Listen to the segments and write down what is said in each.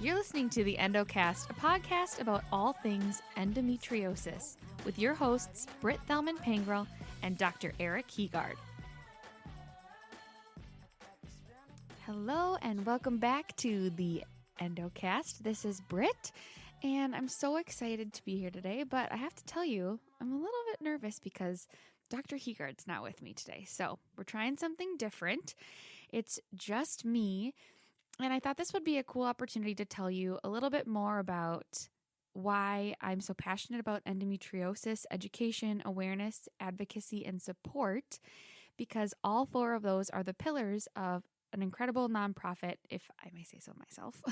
You're listening to the Endocast, a podcast about all things endometriosis, with your hosts, Britt Thelman-Pangrel and Dr. Eric Heegard. Hello, and welcome back to the Endocast. This is Britt, and I'm so excited to be here today, but I have to tell you, I'm a little bit nervous because Dr. Heegard's not with me today, so we're trying something different. It's just me. And I thought this would be a cool opportunity to tell you a little bit more about why I'm so passionate about endometriosis, education, awareness, advocacy, and support, because all four of those are the pillars of an incredible nonprofit, if I may say so myself,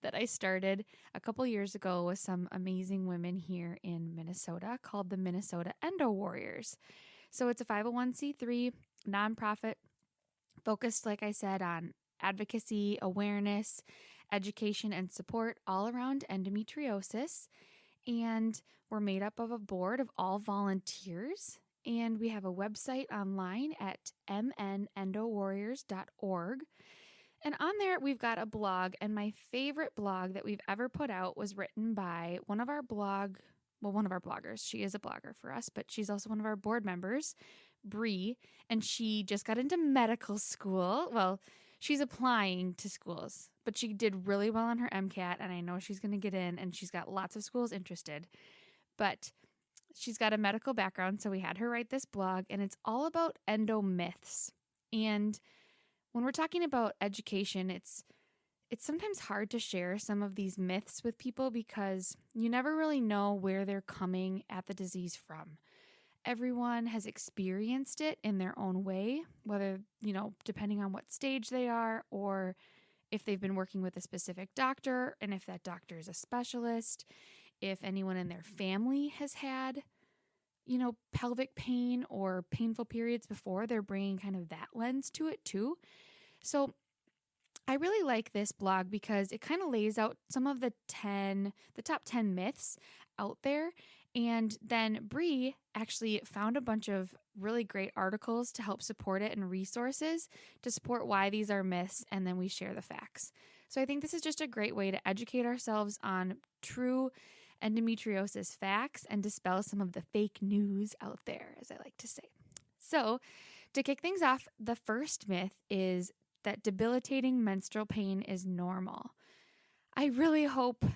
that I started a couple years ago with some amazing women here in Minnesota called the Minnesota Endo Warriors. So it's a 501c3 nonprofit focused, like I said, on advocacy, awareness, education, and support all around endometriosis. And we're made up of a board of all volunteers. And we have a website online at mnendowarriors.org. And on there, we've got a blog. And my favorite blog that we've ever put out was written by one of our bloggers. She is a blogger for us, but she's also one of our board members, Bree. And she just got into medical school. Well, she's applying to schools, but she did really well on her MCAT, and I know she's going to get in, and she's got lots of schools interested. But she's got a medical background, so we had her write this blog, and it's all about endo myths. And when we're talking about education, it's sometimes hard to share some of these myths with people because you never really know where they're coming at the disease from. Everyone has experienced it in their own way, whether, depending on what stage they are or if they've been working with a specific doctor and if that doctor is a specialist, if anyone in their family has had, pelvic pain or painful periods before, they're bringing kind of that lens to it too. So I really like this blog because it kind of lays out some of the top 10 myths out there. And then Bree actually found a bunch of really great articles to help support it and resources to support why these are myths, and then we share the facts. So I think this is just a great way to educate ourselves on true endometriosis facts and dispel some of the fake news out there, as I like to say. So to kick things off, the first myth is that debilitating menstrual pain is normal. I really hope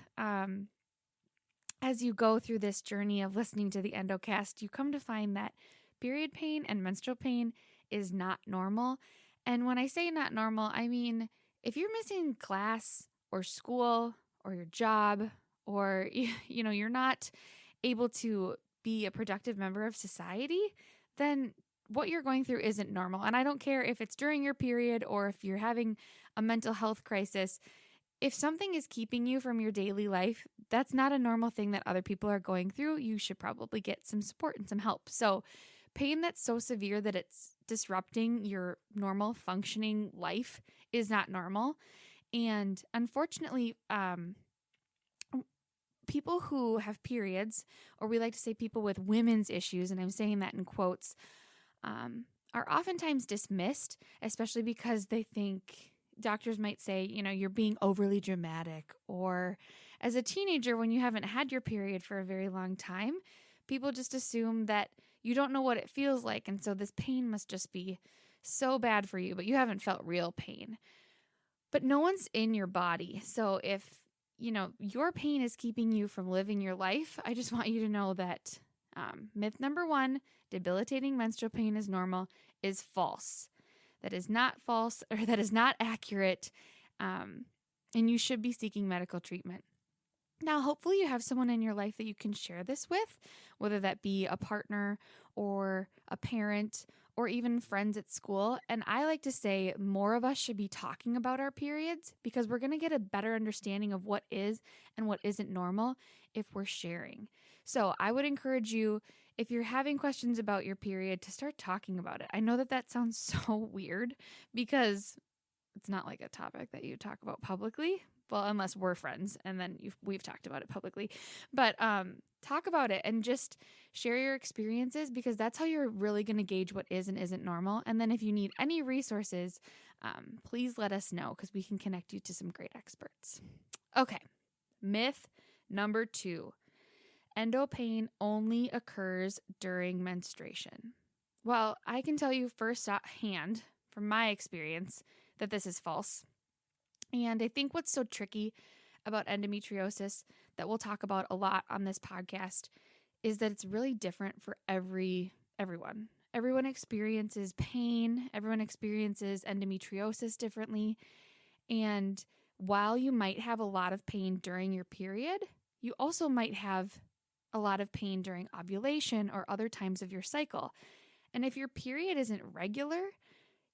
as you go through this journey of listening to the Endocast, you come to find that period pain and menstrual pain is not normal. And when I say not normal, I mean if you're missing class or school or your job or you're not able to be a productive member of society, then what you're going through isn't normal. And I don't care if it's during your period or if you're having a mental health crisis. If something is keeping you from your daily life, that's not a normal thing that other people are going through. You should probably get some support and some help. So pain that's so severe that it's disrupting your normal functioning life is not normal. And unfortunately, people who have periods, or we like to say people with women's issues, and I'm saying that in quotes, are oftentimes dismissed, especially because they think doctors might say, you're being overly dramatic. Or as a teenager, when you haven't had your period for a very long time, people just assume that you don't know what it feels like. And so this pain must just be so bad for you, but you haven't felt real pain. But no one's in your body. So if, your pain is keeping you from living your life, I just want you to know that myth number one, debilitating menstrual pain is normal, is false. That is not false, or that is not accurate, and you should be seeking medical treatment. Now, hopefully you have someone in your life that you can share this with, whether that be a partner or a parent or even friends at school. And I like to say more of us should be talking about our periods because we're going to get a better understanding of what is and what isn't normal if we're sharing. So I would encourage you, if you're having questions about your period, to start talking about it. I know that sounds so weird because it's not like a topic that you talk about publicly. Well, unless we're friends and then we've talked about it publicly. But talk about it and just share your experiences because that's how you're really going to gauge what is and isn't normal. And then if you need any resources, please let us know because we can connect you to some great experts. Okay, myth number 2. Endo pain only occurs during menstruation. Well, I can tell you firsthand from my experience that this is false. And I think what's so tricky about endometriosis that we'll talk about a lot on this podcast is that it's really different for everyone. Everyone experiences pain, everyone experiences endometriosis differently, and while you might have a lot of pain during your period, you also might have a lot of pain during ovulation or other times of your cycle. And if your period isn't regular,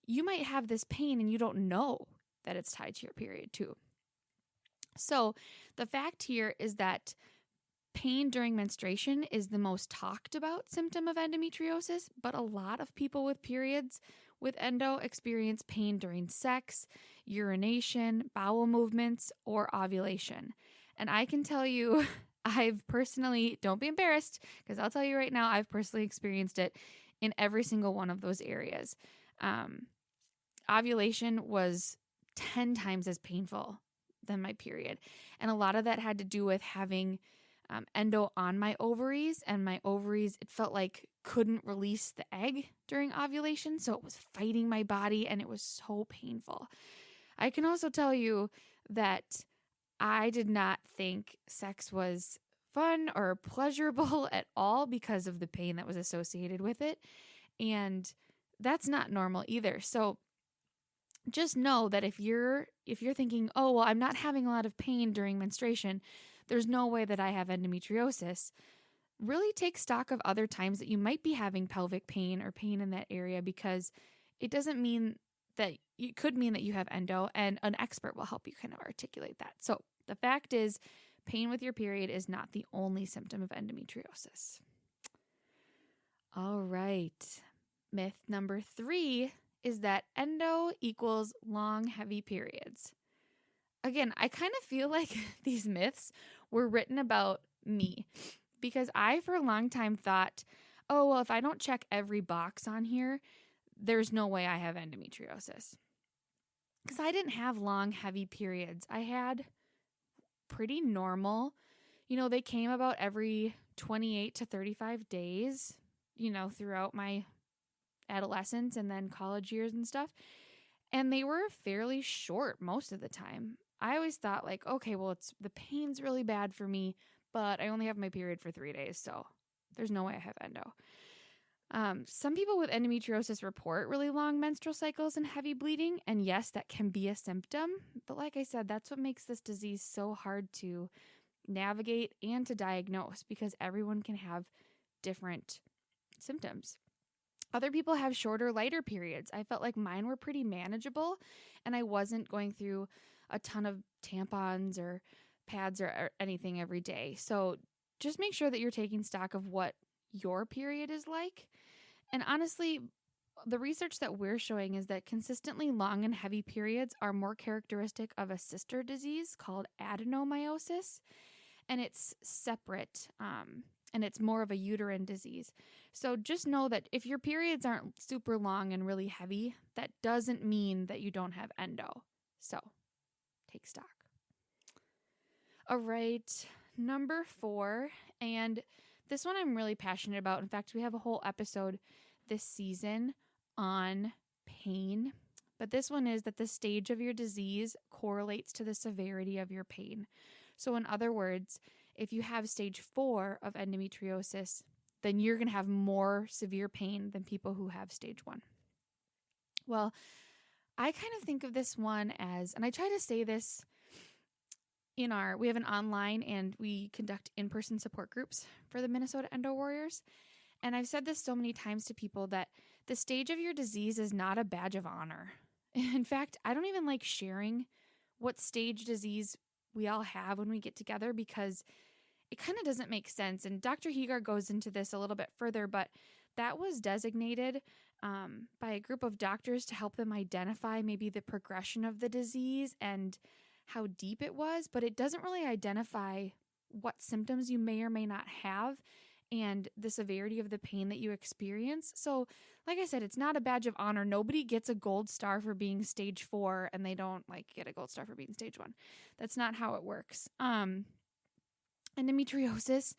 you might have this pain and you don't know that it's tied to your period too. So the fact here is that pain during menstruation is the most talked about symptom of endometriosis, but a lot of people with periods with endo experience pain during sex, urination, bowel movements, or ovulation. And I can tell you, I've personally, don't be embarrassed, because I'll tell you right now, I've personally experienced it in every single one of those areas. Ovulation was 10 times as painful than my period. And a lot of that had to do with having endo on my ovaries, and my ovaries, it felt like couldn't release the egg during ovulation. So it was fighting my body and it was so painful. I can also tell you that I did not think sex was fun or pleasurable at all because of the pain that was associated with it. And that's not normal either. So just know that if you're thinking, oh, well, I'm not having a lot of pain during menstruation, there's no way that I have endometriosis, really take stock of other times that you might be having pelvic pain or pain in that area, because it doesn't mean that, it could mean that you have endo, and an expert will help you kind of articulate that. So the fact is, pain with your period is not the only symptom of endometriosis. All right. Myth number 3 is that endo equals long, heavy periods. Again, I kind of feel like these myths were written about me, because I, for a long time, thought, oh, well, if I don't check every box on here, there's no way I have endometriosis. Because I didn't have long, heavy periods. I had pretty normal, they came about every 28 to 35 days, throughout my adolescence and then college years and stuff. And they were fairly short most of the time. I always thought like, okay, well, the pain's really bad for me, but I only have my period for 3 days, so there's no way I have endo. Some people with endometriosis report really long menstrual cycles and heavy bleeding, and yes, that can be a symptom. But like I said, that's what makes this disease so hard to navigate and to diagnose, because everyone can have different symptoms. Other people have shorter, lighter periods. I felt like mine were pretty manageable, and I wasn't going through a ton of tampons or pads or anything every day. So just make sure that you're taking stock of what your period is like. And honestly, the research that we're showing is that consistently long and heavy periods are more characteristic of a sister disease called adenomyosis, and it's separate, and it's more of a uterine disease. So just know that if your periods aren't super long and really heavy, that doesn't mean that you don't have endo. So take stock. All right, number 4, and this one I'm really passionate about. In fact, we have a whole episode this season on pain, but this one is that the stage of your disease correlates to the severity of your pain. So in other words, if you have stage 4 of endometriosis, then you're going to have more severe pain than people who have stage 1. Well, I kind of think of this one as, and I try to say this we have an online and we conduct in-person support groups for the Minnesota Endo Warriors. And I've said this so many times to people that the stage of your disease is not a badge of honor. In fact, I don't even like sharing what stage disease we all have when we get together, because it kind of doesn't make sense. And Dr. Hegar goes into this a little bit further, but that was designated by a group of doctors to help them identify maybe the progression of the disease and how deep it was, but it doesn't really identify what symptoms you may or may not have. and the severity of the pain that you experience. So, like I said, it's not a badge of honor. Nobody gets a gold star for being stage 4 and they don't get a gold star for being stage 1. That's not how it works. Endometriosis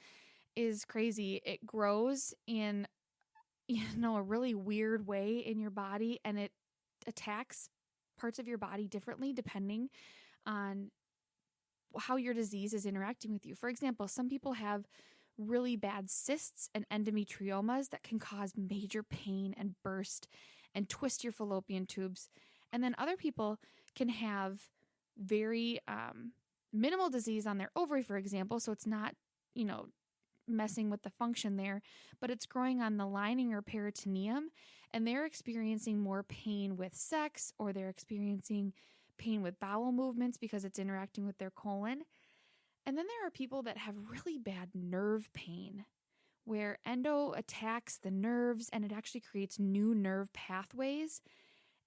is crazy. It grows in a really weird way in your body, and it attacks parts of your body differently depending on how your disease is interacting with you. For example, some people have really bad cysts and endometriomas that can cause major pain and burst and twist your fallopian tubes. And then other people can have very minimal disease on their ovary, for example. So it's not, messing with the function there, but it's growing on the lining or peritoneum, and they're experiencing more pain with sex, or they're experiencing pain with bowel movements because it's interacting with their colon. And then there are people that have really bad nerve pain, where endo attacks the nerves and it actually creates new nerve pathways.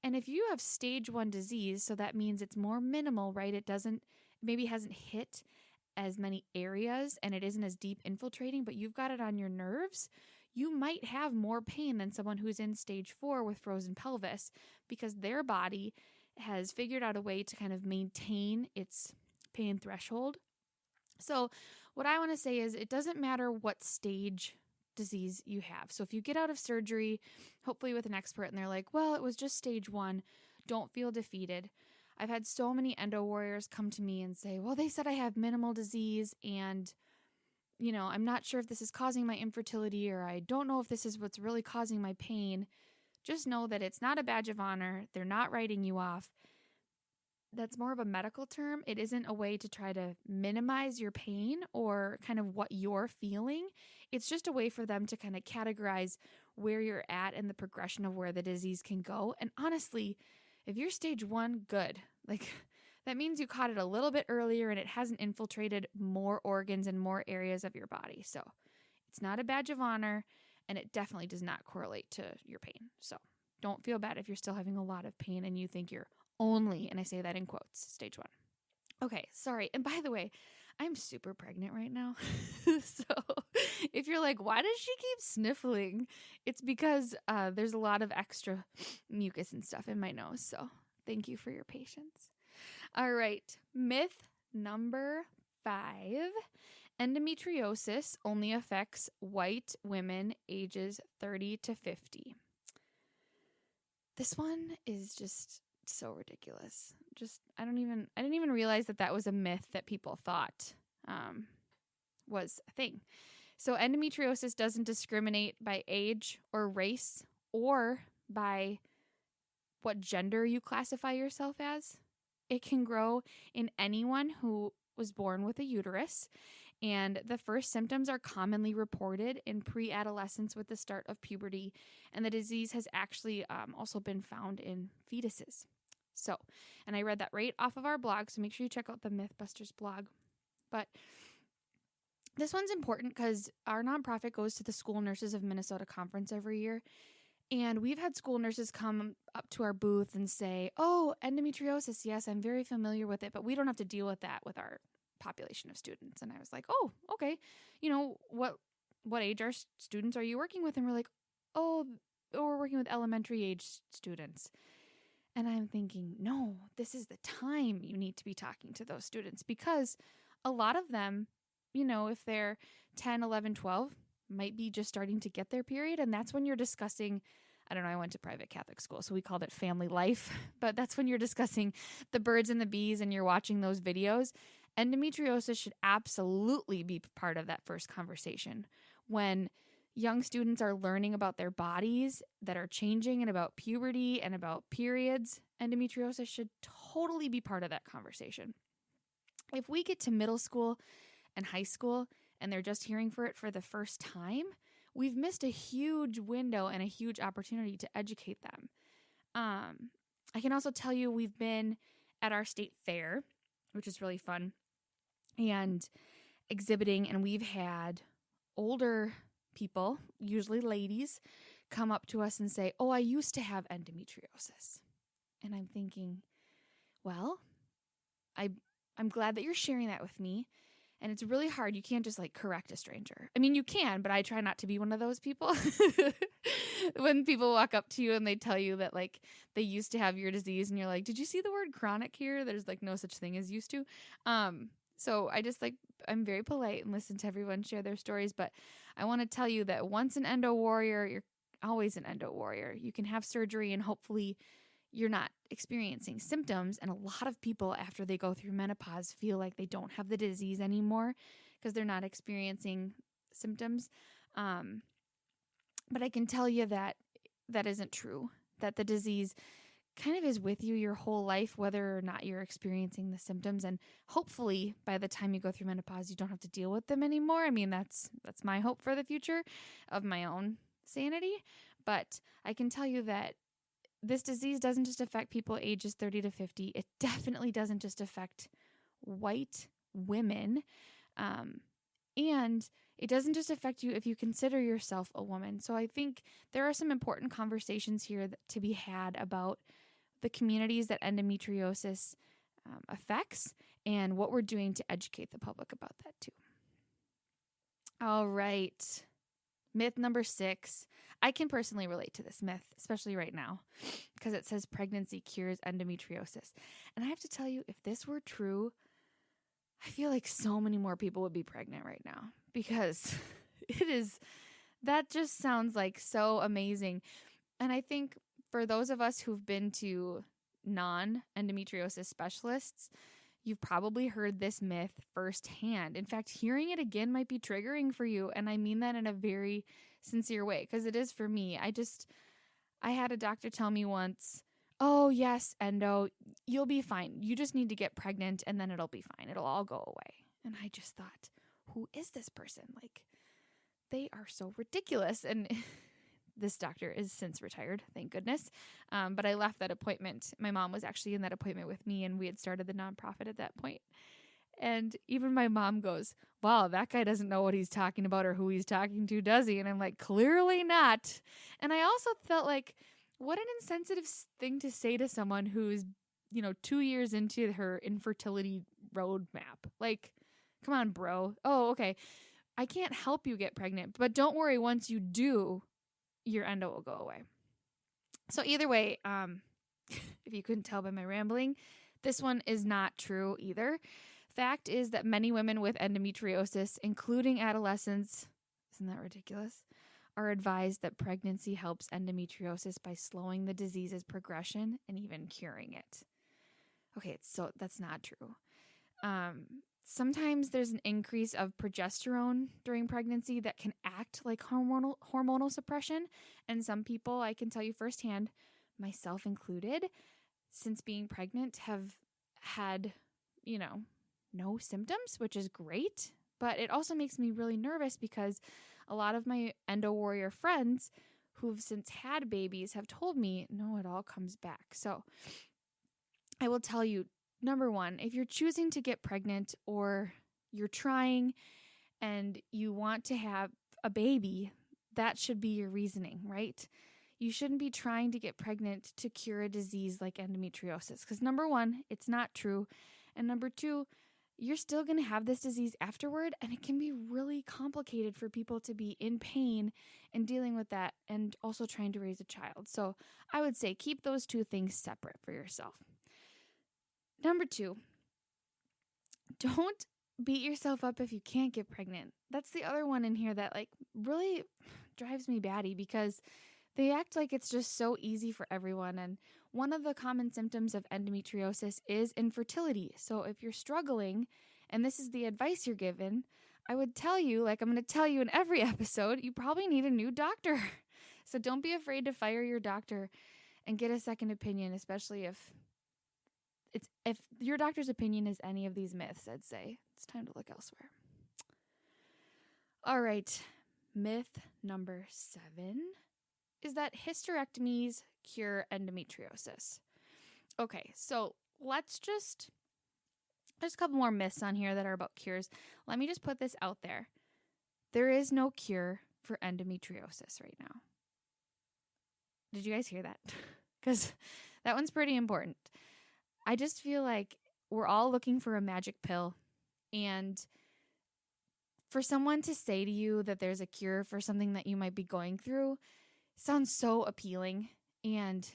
And if you have stage 1 disease, so that means it's more minimal, right? It maybe hasn't hit as many areas and it isn't as deep infiltrating, but you've got it on your nerves, you might have more pain than someone who's in stage 4 with frozen pelvis, because their body has figured out a way to kind of maintain its pain threshold. So what I want to say is, it doesn't matter what stage disease you have. So if you get out of surgery, hopefully with an expert, and they're like, well, it was just stage 1, don't feel defeated. I've had so many endo warriors come to me and say, well, they said I have minimal disease and, I'm not sure if this is causing my infertility, or I don't know if this is what's really causing my pain. Just know that it's not a badge of honor. They're not writing you off. That's more of a medical term. It isn't a way to try to minimize your pain or kind of what you're feeling. It's just a way for them to kind of categorize where you're at and the progression of where the disease can go. And honestly, if you're stage 1, good. That means you caught it a little bit earlier and it hasn't infiltrated more organs and more areas of your body. So it's not a badge of honor, and it definitely does not correlate to your pain. So don't feel bad if you're still having a lot of pain and you think you're only, and I say that in quotes, stage 1. Okay, sorry. And by the way, I'm super pregnant right now. So if you're like, why does she keep sniffling? It's because there's a lot of extra mucus and stuff in my nose. So thank you for your patience. All right. Myth number 5. Endometriosis only affects white women ages 30 to 50. This one is just so ridiculous. I didn't even realize that was a myth that people thought was a thing. So endometriosis doesn't discriminate by age or race or by what gender you classify yourself as. It can grow in anyone who was born with a uterus, and the first symptoms are commonly reported in pre-adolescence with the start of puberty, and the disease has actually also been found in fetuses. So, and I read that right off of our blog, so make sure you check out the Mythbusters blog. But this one's important because our nonprofit goes to the School Nurses of Minnesota conference every year, and we've had school nurses come up to our booth and say, oh, endometriosis, yes, I'm very familiar with it, but we don't have to deal with that with our population of students. And I was like, oh, okay. What age students are you working with? And we're like, oh, we're working with elementary age students. And I'm thinking, no, this is the time you need to be talking to those students, because a lot of them, if they're 10, 11, 12, might be just starting to get their period. And that's when you're discussing, I don't know, I went to private Catholic school, so we called it family life, but that's when you're discussing the birds and the bees and you're watching those videos. Endometriosis should absolutely be part of that first conversation. When young students are learning about their bodies that are changing and about puberty and about periods, endometriosis should totally be part of that conversation. If we get to middle school and high school and they're just hearing for it for the first time, we've missed a huge window and a huge opportunity to educate them. I can also tell you we've been at our state fair, which is really fun, and exhibiting, and we've had older people, usually ladies, come up to us and say, oh, I used to have endometriosis. And I'm thinking, well, I'm glad that you're sharing that with me. And it's really hard. You can't just like correct a stranger. I mean, you can, but I try not to be one of those people. When people walk up to you and they tell you that like they used to have your disease and you're like, did you see the word chronic here? There's like no such thing as used to. So I just like, I'm very polite and listen to everyone share their stories. But I want to tell you that once an endo warrior, you're always an endo warrior. You can have surgery and hopefully you're not experiencing symptoms. And a lot of people after they go through menopause feel like they don't have the disease anymore because they're not experiencing symptoms. But I can tell you that that isn't true, that the disease kind of is with you your whole life, whether or not you're experiencing the symptoms. And hopefully by the time you go through menopause, you don't have to deal with them anymore. I mean, that's my hope for the future of my own sanity. But I can tell you that this disease doesn't just affect people ages 30 to 50. It definitely doesn't just affect white women. And it doesn't just affect you if you consider yourself a woman. So I think there are some important conversations here to be had about the communities that endometriosis affects and what we're doing to educate the public about that too. All right. Myth number 6. I can personally relate to this myth, especially right now, because it says pregnancy cures endometriosis. And I have to tell you, if this were true, I feel like so many more people would be pregnant right now because that just sounds like so amazing. And I think for those of us who've been to non-endometriosis specialists, you've probably heard this myth firsthand. In fact, hearing it again might be triggering for you. And I mean that in a very sincere way because it is for me. I had a doctor tell me once, oh, yes, Endo, you'll be fine. You just need to get pregnant and then it'll be fine. It'll all go away. And I just thought, who is this person? Like, they are so ridiculous. And this doctor is since retired, thank goodness. But I left that appointment. My mom was actually in that appointment with me and we had started the nonprofit at that point. And even my mom goes, wow, that guy doesn't know what he's talking about or who he's talking to, does he? And I'm like, clearly not. And I also felt like, what an insensitive thing to say to someone who's, 2 years into her infertility roadmap. Like, come on, bro. Oh, okay. I can't help you get pregnant, but don't worry. Once you do, your endo will go away. So either way, if you couldn't tell by my rambling, this one is not true either. Fact is that many women with endometriosis, including adolescents, isn't that ridiculous, are advised that pregnancy helps endometriosis by slowing the disease's progression and even curing it. Okay, so that's not true. Sometimes there's an increase of progesterone during pregnancy that can act like hormonal suppression. And some people, I can tell you firsthand, myself included, since being pregnant have had, no symptoms, which is great. But it also makes me really nervous because a lot of my endo warrior friends who've since had babies have told me, no, it all comes back. So I will tell you, number one, if you're choosing to get pregnant or you're trying and you want to have a baby, that should be your reasoning, right? You shouldn't be trying to get pregnant to cure a disease like endometriosis because number one, it's not true. And number two, you're still going to have this disease afterward, and it can be really complicated for people to be in pain and dealing with that and also trying to raise a child. So I would say keep those two things separate for yourself. Number two, don't beat yourself up if you can't get pregnant. That's the other one in here that really drives me batty because they act like it's just so easy for everyone. And one of the common symptoms of endometriosis is infertility. So if you're struggling and this is the advice you're given, I would tell you, like I'm going to tell you in every episode, you probably need a new doctor. So don't be afraid to fire your doctor and get a second opinion, especially if your doctor's opinion is any of these myths. I'd say it's time to look elsewhere. All right. Myth number 7 is that hysterectomies cure endometriosis. Okay, so there's a couple more myths on here that are about cures. Let me just put this out there. There is no cure for endometriosis right now. Did you guys hear that? Because that one's pretty important. I just feel like we're all looking for a magic pill, and For someone to say to you that there's a cure for something that you might be going through sounds so appealing. And,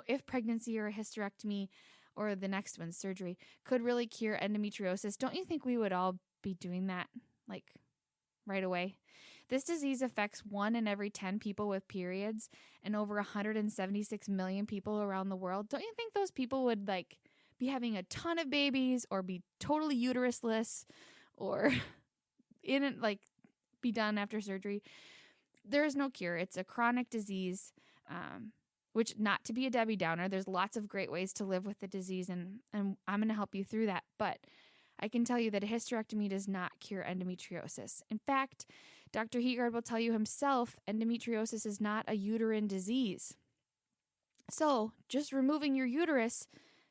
if pregnancy or a hysterectomy or the next one, surgery, could really cure endometriosis, don't you think we would all be doing that, like, right away? This disease affects 1 in every 10 people with periods and over 176 million people around the world. Don't you think those people would, like, be having a ton of babies or be totally uterusless or be done after surgery? There is no cure. It's a chronic disease, which, not to be a Debbie Downer, there's lots of great ways to live with the disease, and I'm going to help you through that. But I can tell you that a hysterectomy does not cure endometriosis. In fact, Dr. Heegard will tell you himself, endometriosis is not a uterine disease. So just removing your uterus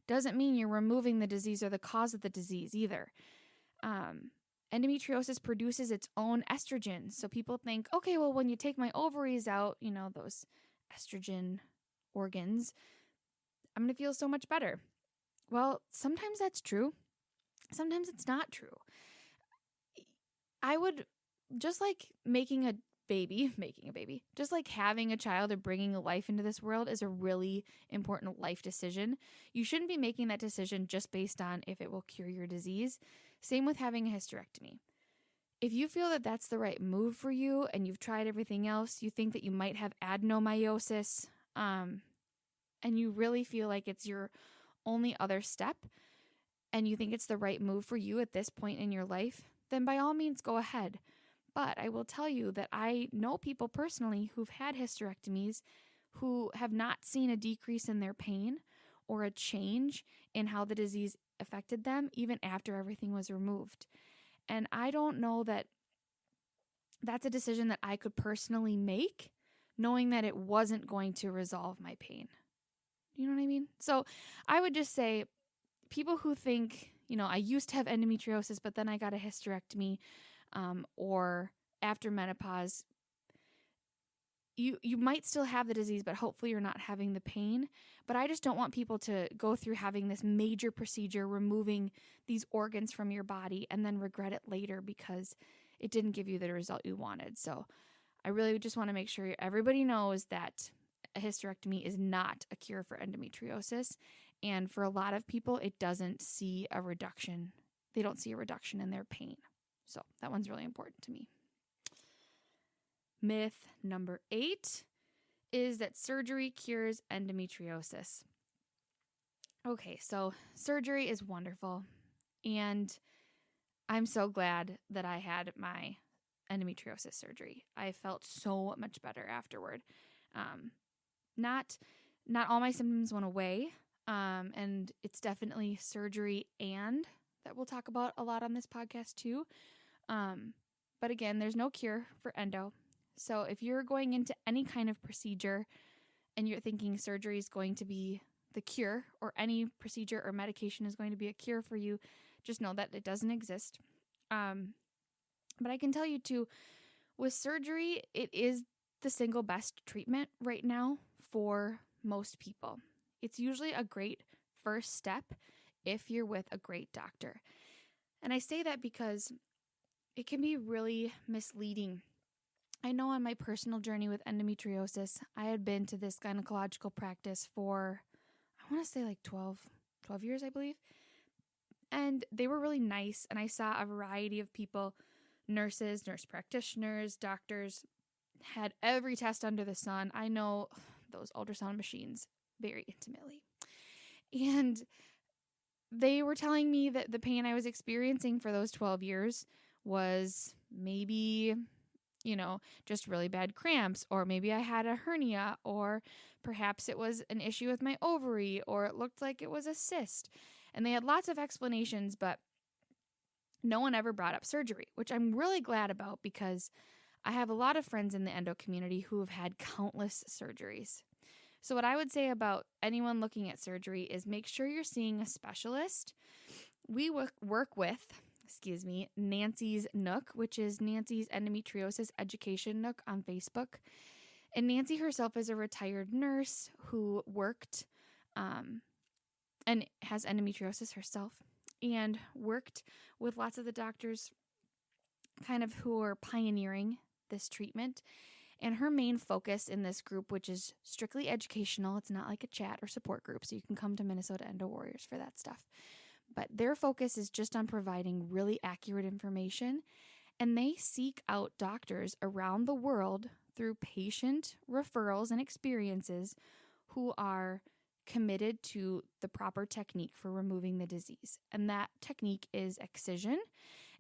doesn't mean you're removing the disease or the cause of the disease either. Endometriosis produces its own estrogen. So people think, okay, well, when you take my ovaries out, those estrogen organs, I'm going to feel so much better. Well, sometimes that's true. Sometimes it's not true. I would, just like making a baby, just like having a child or bringing a life into this world is a really important life decision. You shouldn't be making that decision just based on if it will cure your disease. Same with having a hysterectomy. If you feel that that's the right move for you and you've tried everything else, you think that you might have adenomyosis, and you really feel like it's your only other step, and you think it's the right move for you at this point in your life, then by all means go ahead. But I will tell you that I know people personally who've had hysterectomies who have not seen a decrease in their pain or a change in how the disease affected them even after everything was removed. And I don't know that that's a decision that I could personally make, knowing that it wasn't going to resolve my pain. You know what I mean? So I would just say, people who think, I used to have endometriosis, but then I got a hysterectomy, or after menopause, you might still have the disease, but hopefully you're not having the pain. But I just don't want people to go through having this major procedure, removing these organs from your body, and then regret it later because it didn't give you the result you wanted. So I really just want to make sure everybody knows that a hysterectomy is not a cure for endometriosis. And for a lot of people, it doesn't see a reduction. They don't see a reduction in their pain. So that one's really important to me. Myth number 8 is that surgery cures endometriosis. Okay, so surgery is wonderful. And I'm so glad that I had my endometriosis surgery. I felt so much better afterward. Not all my symptoms went away. And it's definitely surgery and that we'll talk about a lot on this podcast too. But again, there's no cure for endo. So if you're going into any kind of procedure and you're thinking surgery is going to be the cure, or any procedure or medication is going to be a cure for you, just know that it doesn't exist. But I can tell you too, with surgery, it is the single best treatment right now for most people. It's usually a great first step if you're with a great doctor. And I say that because it can be really misleading. I know on my personal journey with endometriosis, I had been to this gynecological practice for, I want to say like 12 years, I believe. And they were really nice. And I saw a variety of people, nurses, nurse practitioners, doctors, had every test under the sun. I know those ultrasound machines very intimately. And they were telling me that the pain I was experiencing for those 12 years was maybe, just really bad cramps, or maybe I had a hernia, or perhaps it was an issue with my ovary, or it looked like it was a cyst. And they had lots of explanations, but no one ever brought up surgery, which I'm really glad about because I have a lot of friends in the endo community who have had countless surgeries. So what I would say about anyone looking at surgery is make sure you're seeing a specialist. We work with, Nancy's Nook, which is Nancy's Endometriosis Education Nook on Facebook. And Nancy herself is a retired nurse who worked and has endometriosis herself and worked with lots of the doctors kind of who are pioneering this treatment. And her main focus in this group, which is strictly educational, it's not like a chat or support group, so you can come to Minnesota Endo Warriors for that stuff. But their focus is just on providing really accurate information, and they seek out doctors around the world through patient referrals and experiences who are committed to the proper technique for removing the disease. And that technique is excision.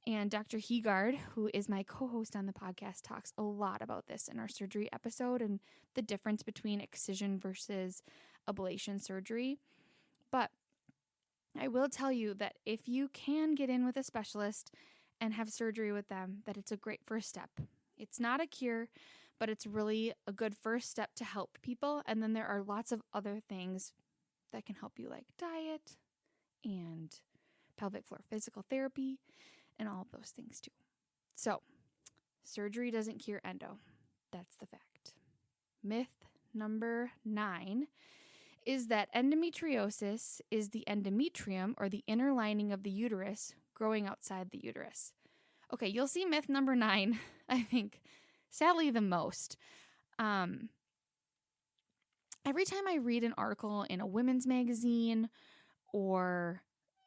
And Dr. Heegard, who is my co-host on the podcast, talks a lot about this in our surgery episode and the difference between excision versus ablation surgery. But I will tell you that if you can get in with a specialist and have surgery with them, that it's a great first step. It's not a cure, but it's really a good first step to help people. And then there are lots of other things that can help you, like diet and pelvic floor physical therapy and all of those things too. So, surgery doesn't cure endo. That's the fact. Myth number 9 is that endometriosis is the endometrium, or the inner lining of the uterus, growing outside the uterus. Okay, you'll see myth number 9, I think, sadly the most. Every time I read an article in a women's magazine or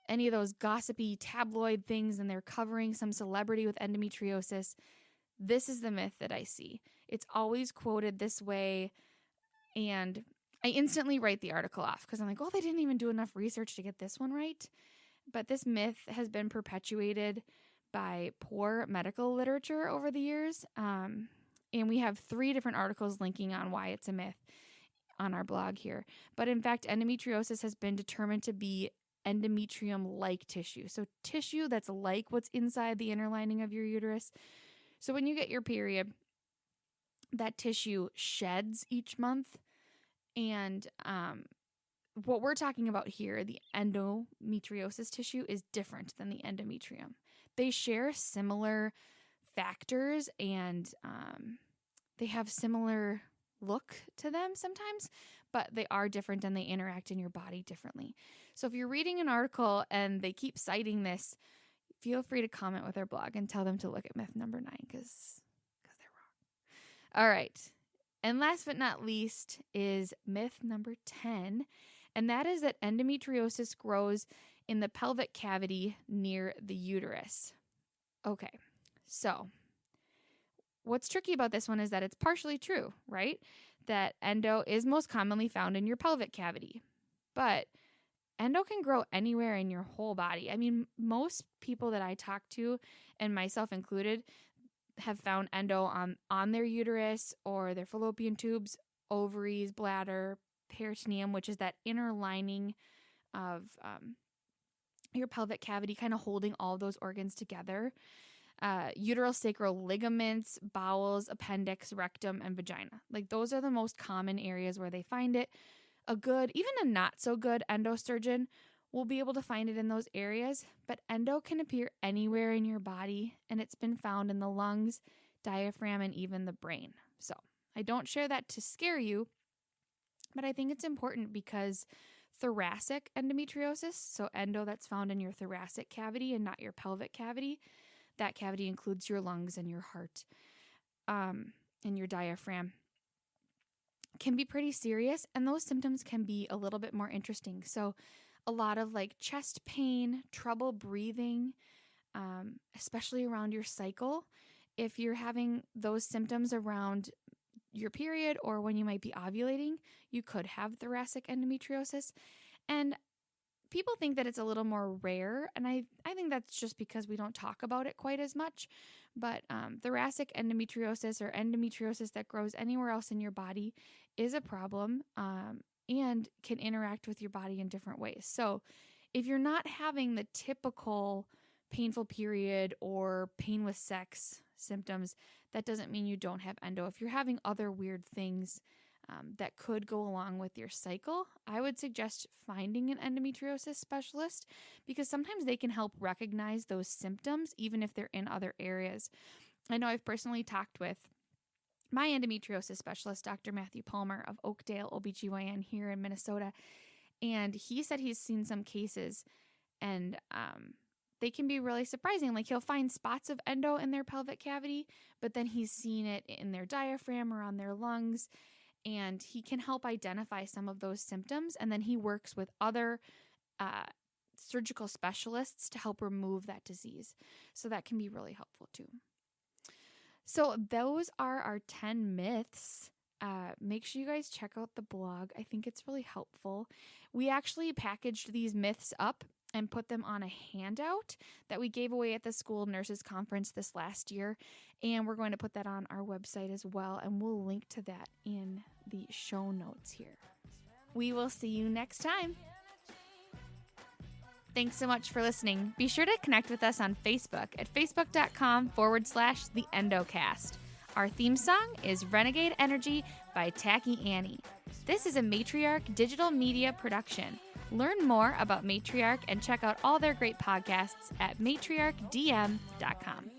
any of those gossipy tabloid things and they're covering some celebrity with endometriosis, this is the myth that I see. It's always quoted this way, and I instantly write the article off because I'm like, oh, they didn't even do enough research to get this one right. But this myth has been perpetuated by poor medical literature over the years. And we have 3 different articles linking on why it's a myth on our blog here. But in fact, endometriosis has been determined to be endometrium-like tissue. So tissue that's like what's inside the inner lining of your uterus. So when you get your period, that tissue sheds each month. And what we're talking about here, the endometriosis tissue, is different than the endometrium. They share similar factors and they have similar look to them sometimes, but they are different and they interact in your body differently. So if you're reading an article and they keep citing this, feel free to comment with our blog and tell them to look at myth number 9 because they're wrong. All right. And last but not least is myth number 10, and that is that endometriosis grows in the pelvic cavity near the uterus. Okay, so what's tricky about this one is that it's partially true, right? That endo is most commonly found in your pelvic cavity, but endo can grow anywhere in your whole body. I mean, most people that I talk to, and myself included, have found endo on their uterus or their fallopian tubes, ovaries, bladder, peritoneum, which is that inner lining of your pelvic cavity, kind of holding all those organs together. Uterosacral ligaments, bowels, appendix, rectum, and vagina. Like those are the most common areas where they find it. A good, even a not so good endosurgeon will be able to find it in those areas, but endo can appear anywhere in your body, and it's been found in the lungs, diaphragm, and even the brain. So I don't share that to scare you, but I think it's important because thoracic endometriosis, so endo that's found in your thoracic cavity and not your pelvic cavity, that cavity includes your lungs and your heart and your diaphragm, can be pretty serious, and those symptoms can be a little bit more interesting. So a lot of like chest pain, trouble breathing, especially around your cycle. If you're having those symptoms around your period or when you might be ovulating, you could have thoracic endometriosis. And people think that it's a little more rare, and I think that's just because we don't talk about it quite as much. But thoracic endometriosis, or endometriosis that grows anywhere else in your body, is a problem and can interact with your body in different ways. So if you're not having the typical painful period or pain with sex symptoms, that doesn't mean you don't have endo. If you're having other weird things that could go along with your cycle, I would suggest finding an endometriosis specialist because sometimes they can help recognize those symptoms even if they're in other areas. I know I've personally talked with my endometriosis specialist, Dr. Matthew Palmer of Oakdale OBGYN here in Minnesota, and he said he's seen some cases and they can be really surprising. Like he'll find spots of endo in their pelvic cavity, but then he's seen it in their diaphragm or on their lungs, and he can help identify some of those symptoms. And then he works with other surgical specialists to help remove that disease. So that can be really helpful too. So those are our 10 myths. Make sure you guys check out the blog. I think it's really helpful. We actually packaged these myths up and put them on a handout that we gave away at the school nurses conference this last year. And we're going to put that on our website as well. And we'll link to that in the show notes here. We will see you next time. Thanks so much for listening. Be sure to connect with us on Facebook at facebook.com/The Endocast. Our theme song is Renegade Energy by Tacky Annie. This is a Matriarch digital media production. Learn more about Matriarch and check out all their great podcasts at matriarchdm.com.